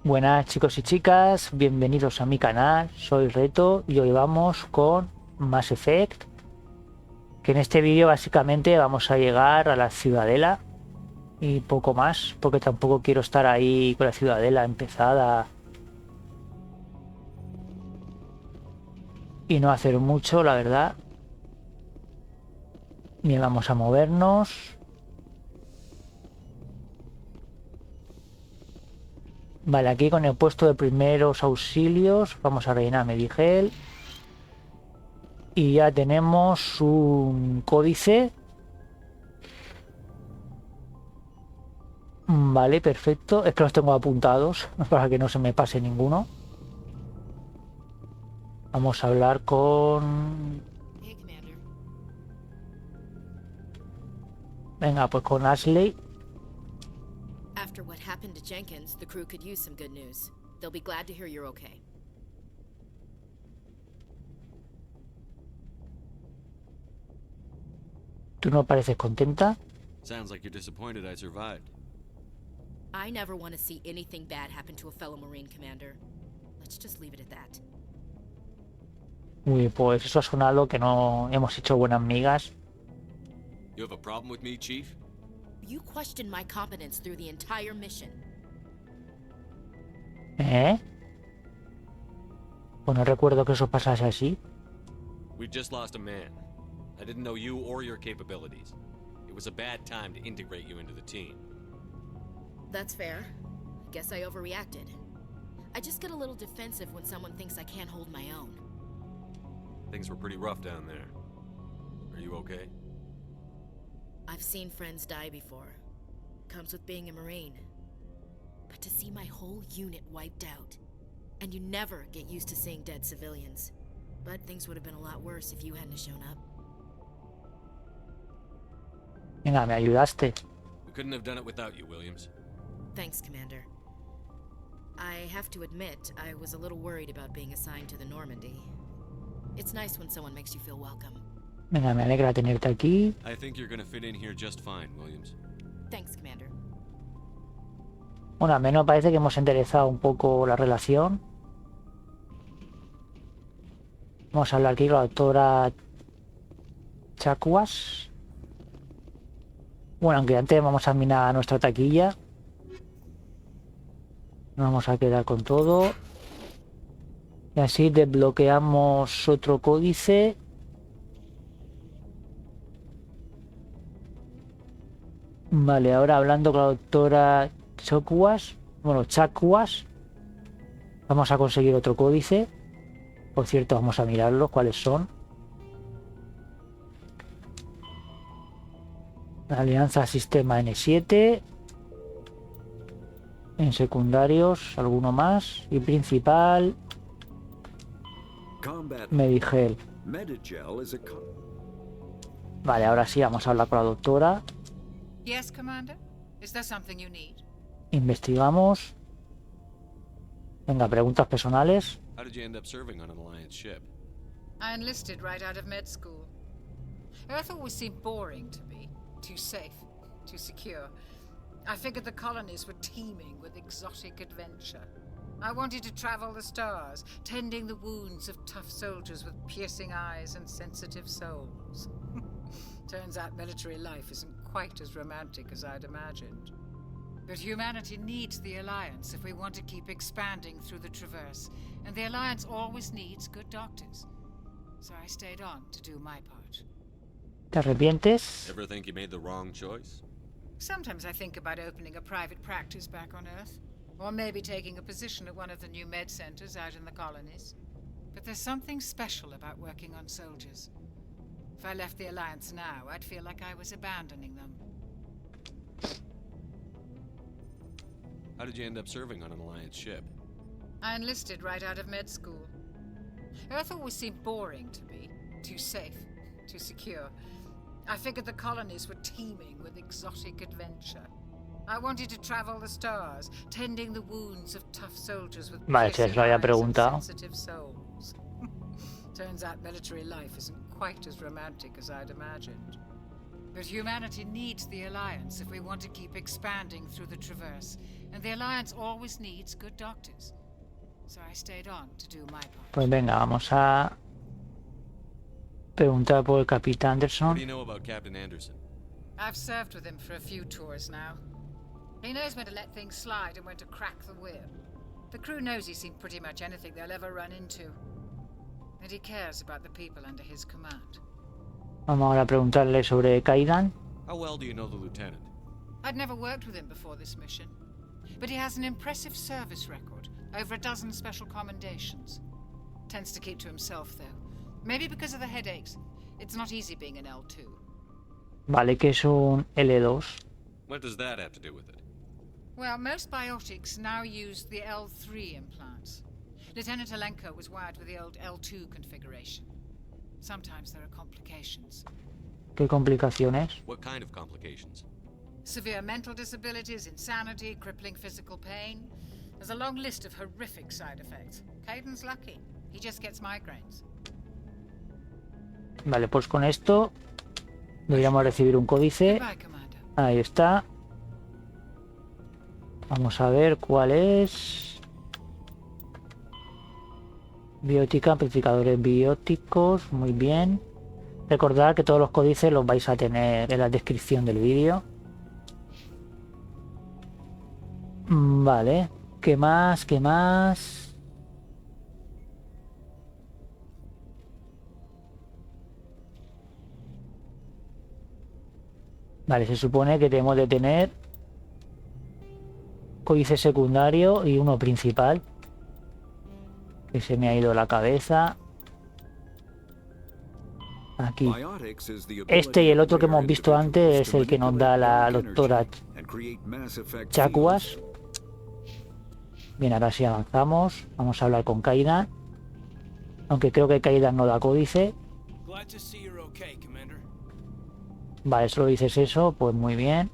Buenas chicos y chicas, bienvenidos a mi canal, soy Reto y hoy vamos con Mass Effect, que en este vídeo básicamente vamos a llegar a la Ciudadela y poco más, porque tampoco quiero estar ahí con la Ciudadela empezada y no hacer mucho, la verdad. Bien, vamos a movernos. Vale, aquí con el puesto de primeros auxilios vamos a rellenar Medigel. Y ya tenemos un códice. Vale, perfecto. Es que los tengo apuntados para que no se me pase ninguno. Vamos a hablar con... Venga, pues con Ashley. After what happened to Jenkins, the crew could use some good news. They'll be glad to hear you're okay. ¿Tú no pareces contenta? Sounds like you're disappointed I survived. I never want to see anything bad happen to a fellow Marine commander. Let's just leave it at that. Uy, pues eso ha sonado que no hemos hecho buenas migas. You have a problem with me, Chief? You questioned my competence through the entire mission. ¿Eh? Pues no recuerdo que eso pasase así. We just lost a man. I didn't know you or your capabilities. It was a bad time to integrate you into the team. That's fair. Guess I overreacted. I just get a little defensive when someone thinks I can't hold my own. Things were pretty rough down there. Are you okay? I've seen friends die before. Comes with being a Marine. But to see my whole unit wiped out. And you never get used to seeing dead civilians. But things would have been a lot worse if you hadn't shown up. Venga, me ayudaste. We couldn't have done it without you, Williams. Thanks, Commander. I have to admit, I was a little worried about being assigned to the Normandy. It's nice when someone makes you feel welcome. Venga, me alegra tenerte aquí. I think you're gonna fit in here just fine, Williams. Thanks, Commander. Bueno, al menos parece que hemos enderezado un poco la relación. Vamos a hablar aquí con la doctora Chacuas. Bueno, aunque antes vamos a minar nuestra taquilla. Nos vamos a quedar con todo. Y así desbloqueamos otro códice. Vale, ahora hablando con la doctora Chacuas. Bueno, Chacuas. Vamos a conseguir otro códice. Por cierto, vamos a mirarlos, cuáles son. Alianza de Sistemas N7. En secundarios, alguno más. Y principal, Medigel. Vale, ahora sí, vamos a hablar con la doctora. Yes, Commander? Is there something you need? Investigamos. Venga, preguntas personales. How did you end up serving on an Alliance ship? I enlisted right out of med school. Earth always seemed boring to me. Too safe, too secure. I figured the colonies were teeming with exotic adventure. I wanted to travel the stars, tending the wounds of tough soldiers with piercing eyes and sensitive souls. Turns out military life isn't quite as romantic as I'd imagined. But humanity needs the Alliance if we want to keep expanding through the Traverse, and the Alliance always needs good doctors. So I stayed on to do my part. ¿Te arrepientes? Ever think you made the wrong choice? Sometimes I think about opening a private practice back on Earth, or maybe taking a position at one of the new med centers out in the colonies. But there's something special about working on soldiers. If I left the Alliance now, I'd feel like I was abandoning them. How did you end up serving on an Alliance ship? I enlisted right out of med school. Earth always seemed boring to me. Too safe, too secure. I figured the colonies were teeming with exotic adventure. I wanted to travel the stars, tending the wounds of tough soldiers with Vale, se lo había preguntado. sensitive souls. Turns out military life isn't quite as romantic as I'd imagined. But humanity needs the Alliance if we want to keep expanding through the Traverse. And the Alliance always needs good doctors. So I stayed on to do my part. Pues venga, vamos a preguntar por el Capitán What Anderson. do you know about Captain Anderson? I've served with him for a few tours now. He knows when to let things slide and when to crack the whip. The crew knows he's seen pretty much anything they'll ever run into. And he cares about the people under his command. Vamos ahora a preguntarle sobre Kaidan. How well do you know the lieutenant? I'd never worked with him before this mission. But he has an impressive service record. Over a dozen special commendations. Tends to keep to himself, though. Maybe because of the headaches. It's not easy being an L2. Vale, que es un L2. What does that have to do with it? Well, most biotics now use the L3 implants. Lieutenant Alenko was wired with the old L2 configuration. Sometimes there are complications. ¿Qué complicaciones? What kind of complications? Severe mental disabilities, insanity, crippling physical pain. There's a long list of horrific side effects. Kaidan's lucky. He just gets migraines. Vale, pues con esto deberíamos recibir un códice. Goodbye, Commander. Ahí está. Vamos a ver cuál es. Biótica, amplificadores bióticos. Muy bien. Recordad que todos los códices los vais a tener en la descripción del vídeo. Vale. ¿Qué más? ¿Qué más? Vale, se supone que debemos de tener códice secundario y uno principal. Que se me ha ido la cabeza. Aquí. Este y el otro que hemos visto antes es el que nos da la doctora Chacuas. Bien, ahora sí avanzamos. Vamos a hablar con Kaidan. Aunque creo que Kaidan no da códice. Vale, solo dices eso, pues muy bien.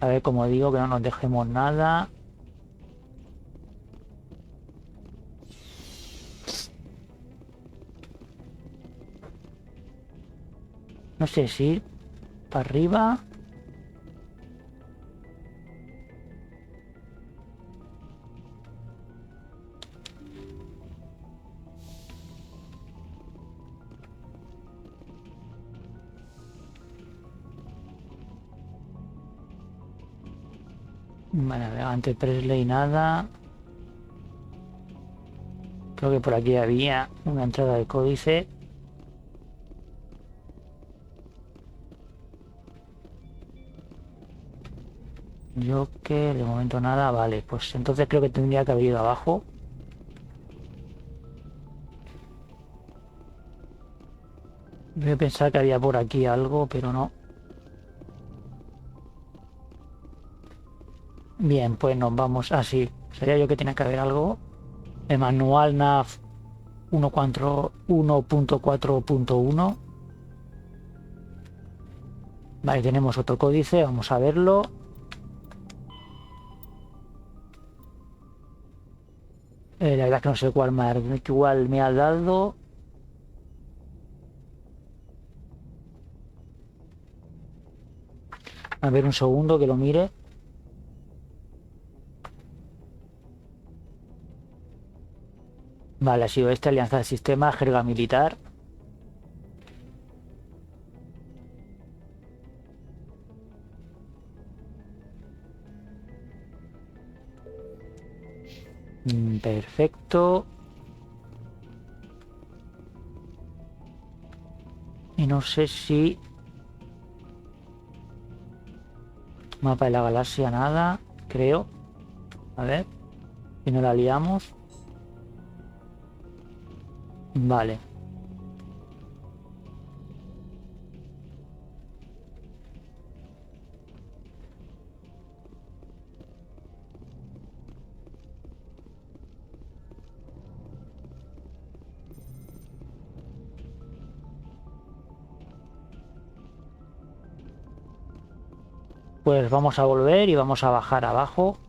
A ver, como digo, que no nos dejemos nada. No sé si para arriba. Vale, a ver, antes Presley nada. Creo que por aquí había una entrada de códice. Yo que de momento nada, vale, pues entonces creo que tendría que haber ido abajo. Voy a pensar que había por aquí algo, pero no. Bien, pues nos vamos así. Sería yo que tenía que haber algo. El manual NAV 1.4.1. Vale, tenemos otro códice, vamos a verlo. La verdad es que no sé cuál me ha dado. A ver, un segundo que lo mire. Vale, ha sido esta Alianza de Sistemas, jerga militar. Perfecto. Y no sé si... Mapa de la galaxia, nada, creo. A ver. Si no la liamos. Vale. Pues vamos a volver y vamos a bajar abajo.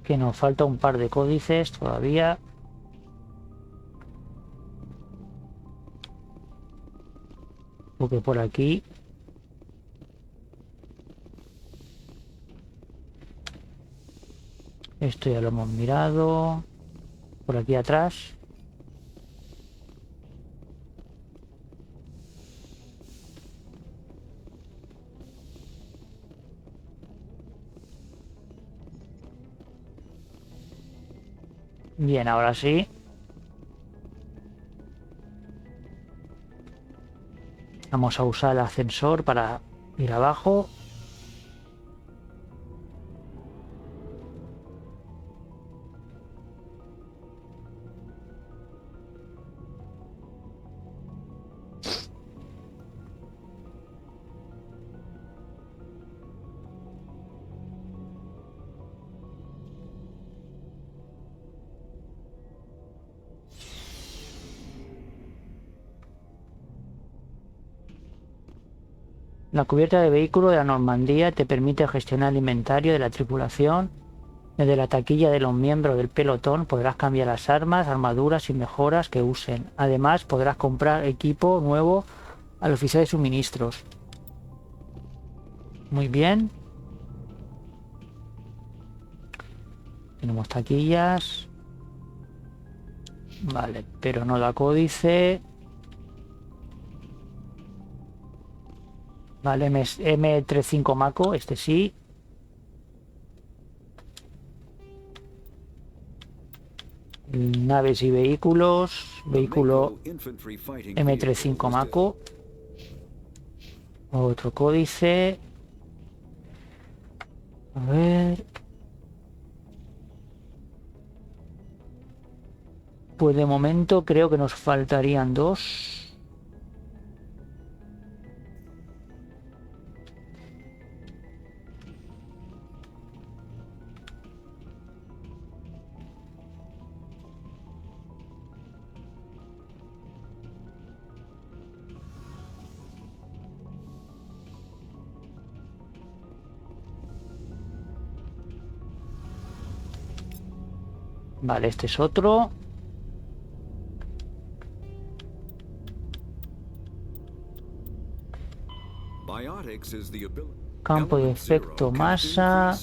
Que nos falta un par de códices todavía. Porque por aquí... Esto ya lo hemos mirado. Por aquí atrás. Bien, ahora sí. Vamos a usar el ascensor para ir abajo. La cubierta de vehículo de la Normandía te permite gestionar el inventario de la tripulación. Desde la taquilla de los miembros del pelotón podrás cambiar las armas, armaduras y mejoras que usen. Además, podrás comprar equipo nuevo al oficial de suministros. Muy bien. Tenemos taquillas. Vale, pero no da códice. Vale, M35 Mako, este sí. Naves y vehículos. Vehículo M35 Mako. Otro códice. A ver. Pues de momento creo que nos faltarían dos. Vale, este es otro. Campo de efecto masa.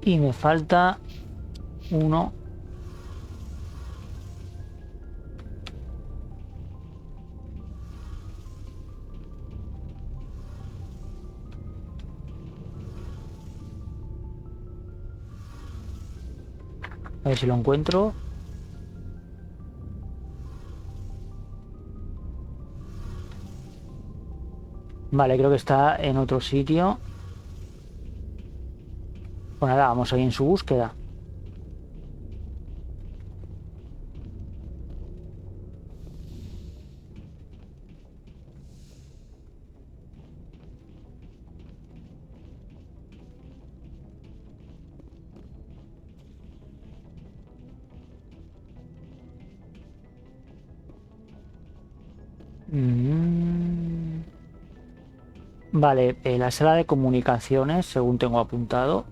Y me falta uno. A ver si lo encuentro. Vale, creo que está en otro sitio. Pues nada, vamos ahí en su búsqueda. Vale, la sala de comunicaciones, según tengo apuntado.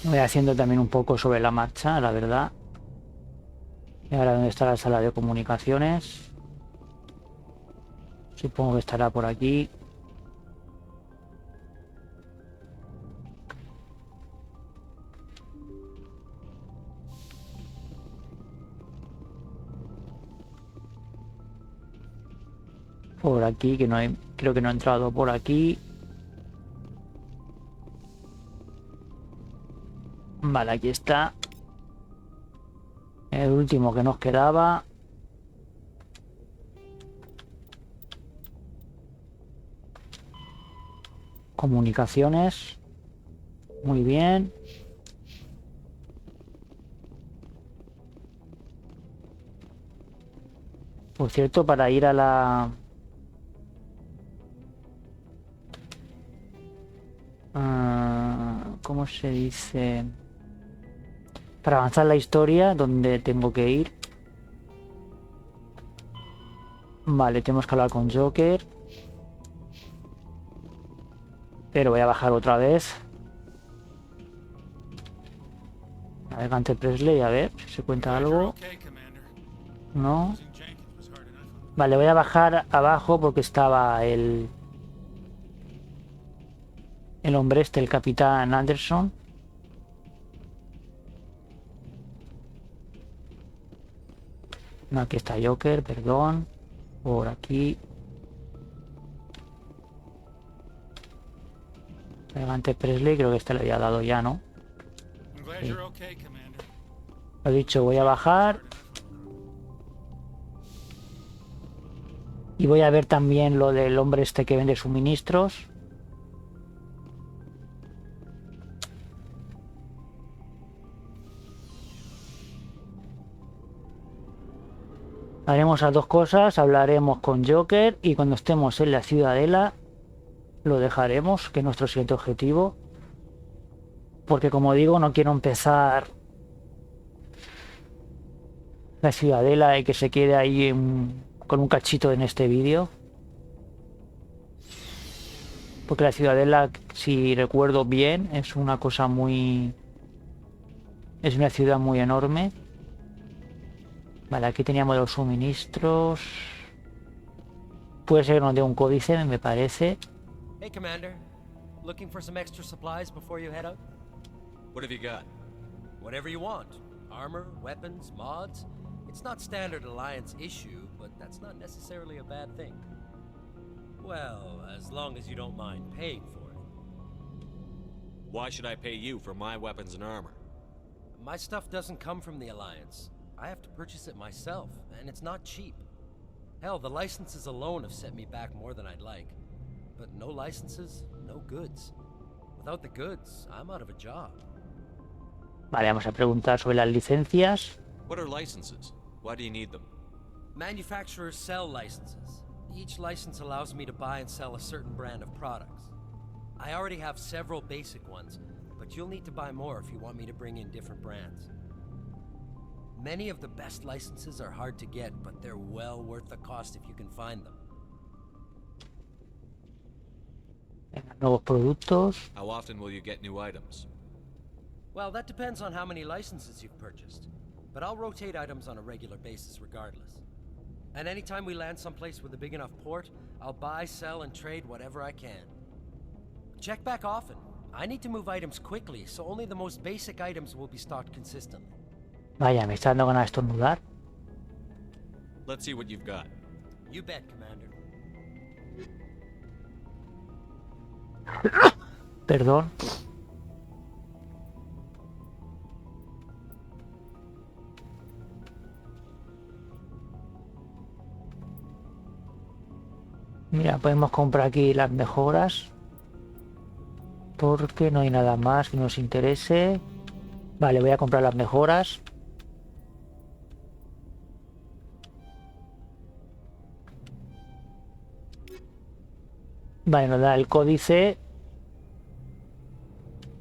Voy haciendo también un poco sobre la marcha, la verdad. Y ahora, ¿dónde está la sala de comunicaciones? Supongo que estará por aquí. Por aquí, que no hay, creo que no he entrado por aquí. Vale, aquí está. El último que nos quedaba. Comunicaciones. Muy bien. Por cierto, para ir a la... ¿cómo se dice? Para avanzar la historia, ¿dónde tengo que ir? Vale, tenemos que hablar con Joker. Pero voy a bajar otra vez. Navegante Presley, a ver si se cuenta algo. No. Vale, voy a bajar abajo porque estaba el hombre este, el capitán Anderson. No, aquí está Joker, perdón. Por aquí. Navegante Presley, creo que este le había dado ya, ¿no? Sí. Lo dicho, voy a bajar. Y voy a ver también lo del hombre este que vende suministros. Haremos las dos cosas, hablaremos con Joker y cuando estemos en la Ciudadela lo dejaremos, que es nuestro siguiente objetivo. Porque como digo, no quiero empezar la Ciudadela y que se quede ahí con un cachito en este vídeo. Porque la Ciudadela, si recuerdo bien, es una cosa muy... es una ciudad muy enorme. Vale, aquí teníamos los suministros. Puede ser que nos dé un códice, me parece. Hey, Commander. Looking for some extra supplies before you head out? What have you got? Whatever you want. Armor, weapons, mods. It's not standard Alliance issue, but that's not necessarily a bad thing. Well, as long as you don't mind paying for it. Why should I pay you for my weapons and armor? My stuff doesn't come from the Alliance. I have to purchase it myself, and it's not cheap. Hell, the licenses alone have set me back more than I'd like. But no licenses, no goods. Without the goods, I'm out of a job. Vale, vamos a preguntar sobre las licencias. What are licenses? Why do you need them? Manufacturers sell licenses. Each license allows me to buy and sell a certain brand of products. I already have several basic ones, but you'll need to buy more if you want me to bring in different brands. Many of the best licenses are hard to get, but they're well worth the cost if you can find them. Nuevos productos. How often will you get new items? Well, that depends on how many licenses you've purchased. But I'll rotate items on a regular basis regardless. And anytime we land someplace with a big enough port, I'll buy, sell, and trade whatever I can. Check back often. I need to move items quickly, so only the most basic items will be stocked consistently. Vaya, me está dando ganas de estornudar. Let's see what you've got. You bet, Commander. Perdón. Mira, podemos comprar aquí las mejoras. Porque no hay nada más que nos interese. Vale, voy a comprar las mejoras. Vale, nos da el códice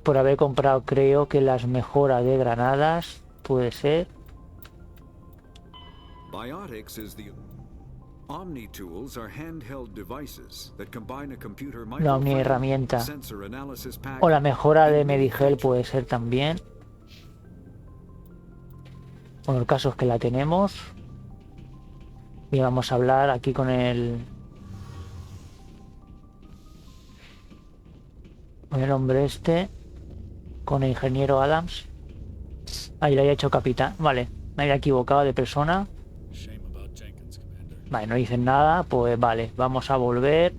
por haber comprado, creo que las mejoras de granadas, puede ser. Biotics is the Omni tools are handheld devices that combine a computer La Omniherramienta. sensor analysis pack. O la mejora de Medigel puede ser también. Bueno, el caso es que la tenemos. Y vamos a hablar aquí con el hombre este, con el ingeniero Adams. Ahí le había hecho capitán. Vale, me había equivocado de persona. Vale, no dicen nada. Pues vale, vamos a volver.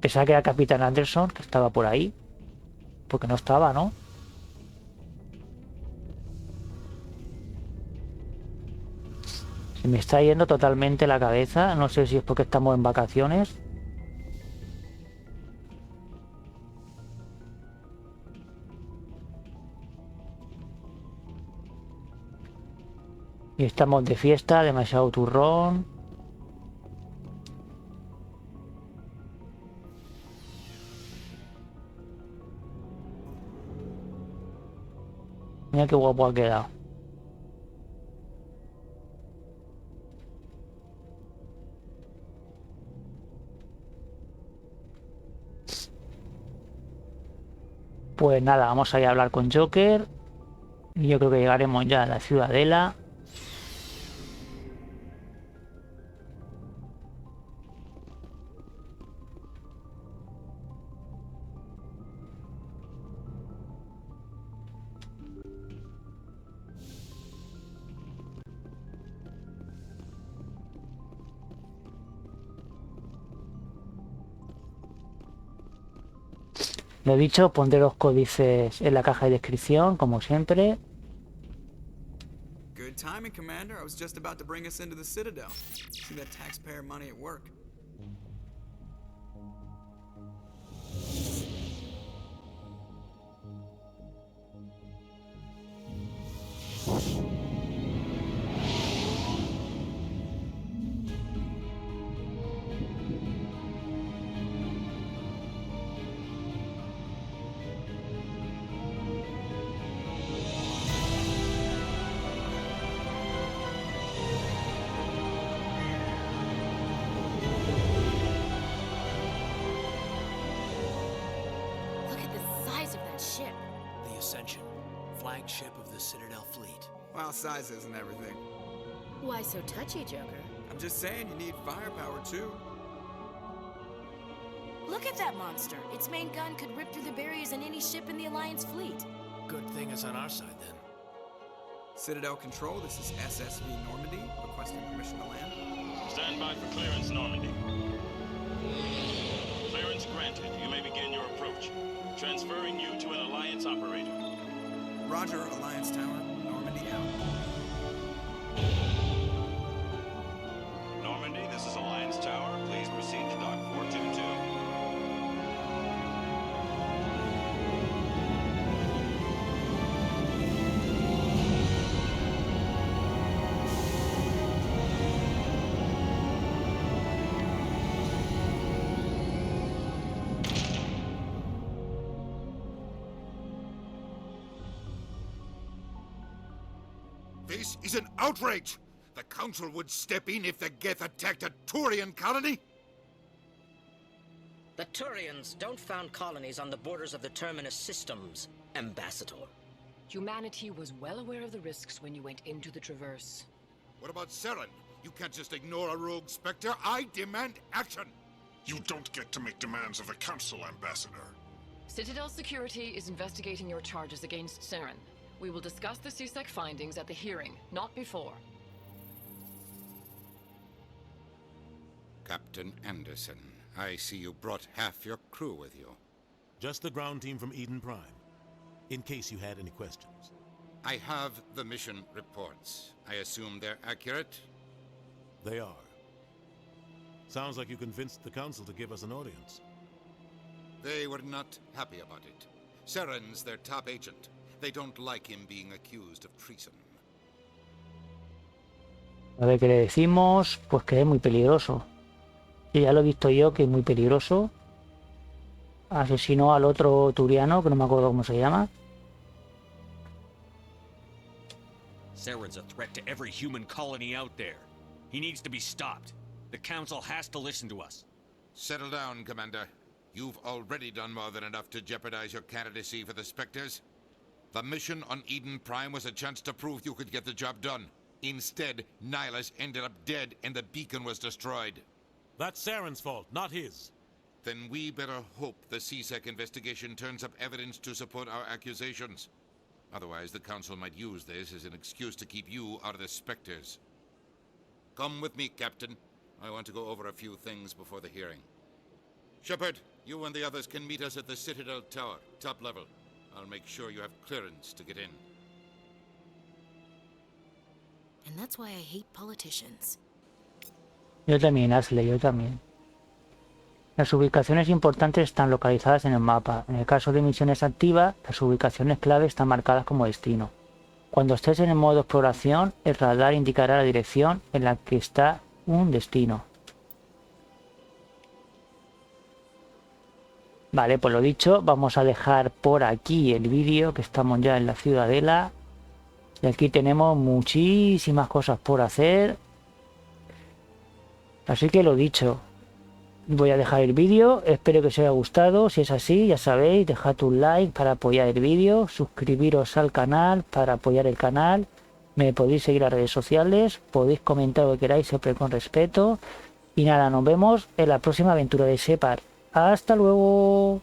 Pensaba que era capitán Anderson, que estaba por ahí. Porque no estaba, ¿no? Se me está yendo totalmente la cabeza. No sé si es porque estamos en vacaciones. Y estamos de fiesta, demasiado turrón. Mira qué guapo ha quedado. Pues nada, vamos a ir a hablar con Joker. Y yo creo que llegaremos ya a la Ciudadela. Lo dicho, pondré los códices en la caja de descripción, como siempre. Good timing, Commander. I was just about to bring us into the Citadel. See that taxpayer money at work. Look at the size of that ship. The Ascension, flagship of the Citadel fleet. Well, size isn't everything. Why so touchy, Joker? I'm just saying you need firepower too. Look at that monster. Its main gun could rip through the barriers in any ship in the Alliance fleet. Good thing it's on our side then. Citadel Control, this is SSV Normandy, requesting permission to land. Stand by for clearance, Normandy. Clearance granted. You may begin your approach. Transferring you to an Alliance operator. Roger, Alliance Tower, Normandy out. Normandy, this is Alliance Tower. Please proceed to Dock 422. This is an outrage! The Council would step in if the Geth attacked a Turian colony? The Turians don't found colonies on the borders of the Terminus systems, Ambassador. Humanity was well aware of the risks when you went into the Traverse. What about Seren? You can't just ignore a rogue Spectre. I demand action! You don't get to make demands of the Council, Ambassador. Citadel Security is investigating your charges against Seren. We will discuss the CSEC findings at the hearing, not before. Captain Anderson, I see you brought half your crew with you. Just the ground team from Eden Prime, in case you had any questions. I have the mission reports. I assume they're accurate? They are. Sounds like you convinced the Council to give us an audience. They were not happy about it. Seren's their top agent. They don't like him being accused of treason. A ver qué le decimos. Pues que es muy peligroso. Y ya lo he visto yo, que es muy peligroso. Asesinó al otro turiano, que no me acuerdo cómo se llama. Seren's a threat to every human colony out there. He needs to be stopped. The Council has to listen to us. Settle down, Commander. You've already done more than enough to jeopardize your candidacy for the Spectres. The mission on Eden Prime was a chance to prove you could get the job done. Instead, Nihilus ended up dead and the beacon was destroyed. That's Seren's fault, not his. Then we better hope the CSEC investigation turns up evidence to support our accusations. Otherwise, the Council might use this as an excuse to keep you out of the Spectres. Come with me, Captain. I want to go over a few things before the hearing. Shepard, you and the others can meet us at the Citadel Tower, top level. I'll make sure you have clearance to get in. And that's why I hate politicians. Yo también, Ashley, yo también. Las ubicaciones importantes están localizadas en el mapa. En el caso de misiones activas, las ubicaciones clave están marcadas como destino. Cuando estés en el modo exploración, el radar indicará la dirección en la que está un destino. Vale, pues lo dicho, vamos a dejar por aquí el vídeo, que estamos ya en la Ciudadela. Y aquí tenemos muchísimas cosas por hacer. Así que lo dicho, voy a dejar el vídeo, espero que os haya gustado. Si es así, ya sabéis, dejad un like para apoyar el vídeo, suscribiros al canal para apoyar el canal. Me podéis seguir en las redes sociales, podéis comentar lo que queráis, siempre con respeto. Y nada, nos vemos en la próxima aventura de Shepard. ¡Hasta luego!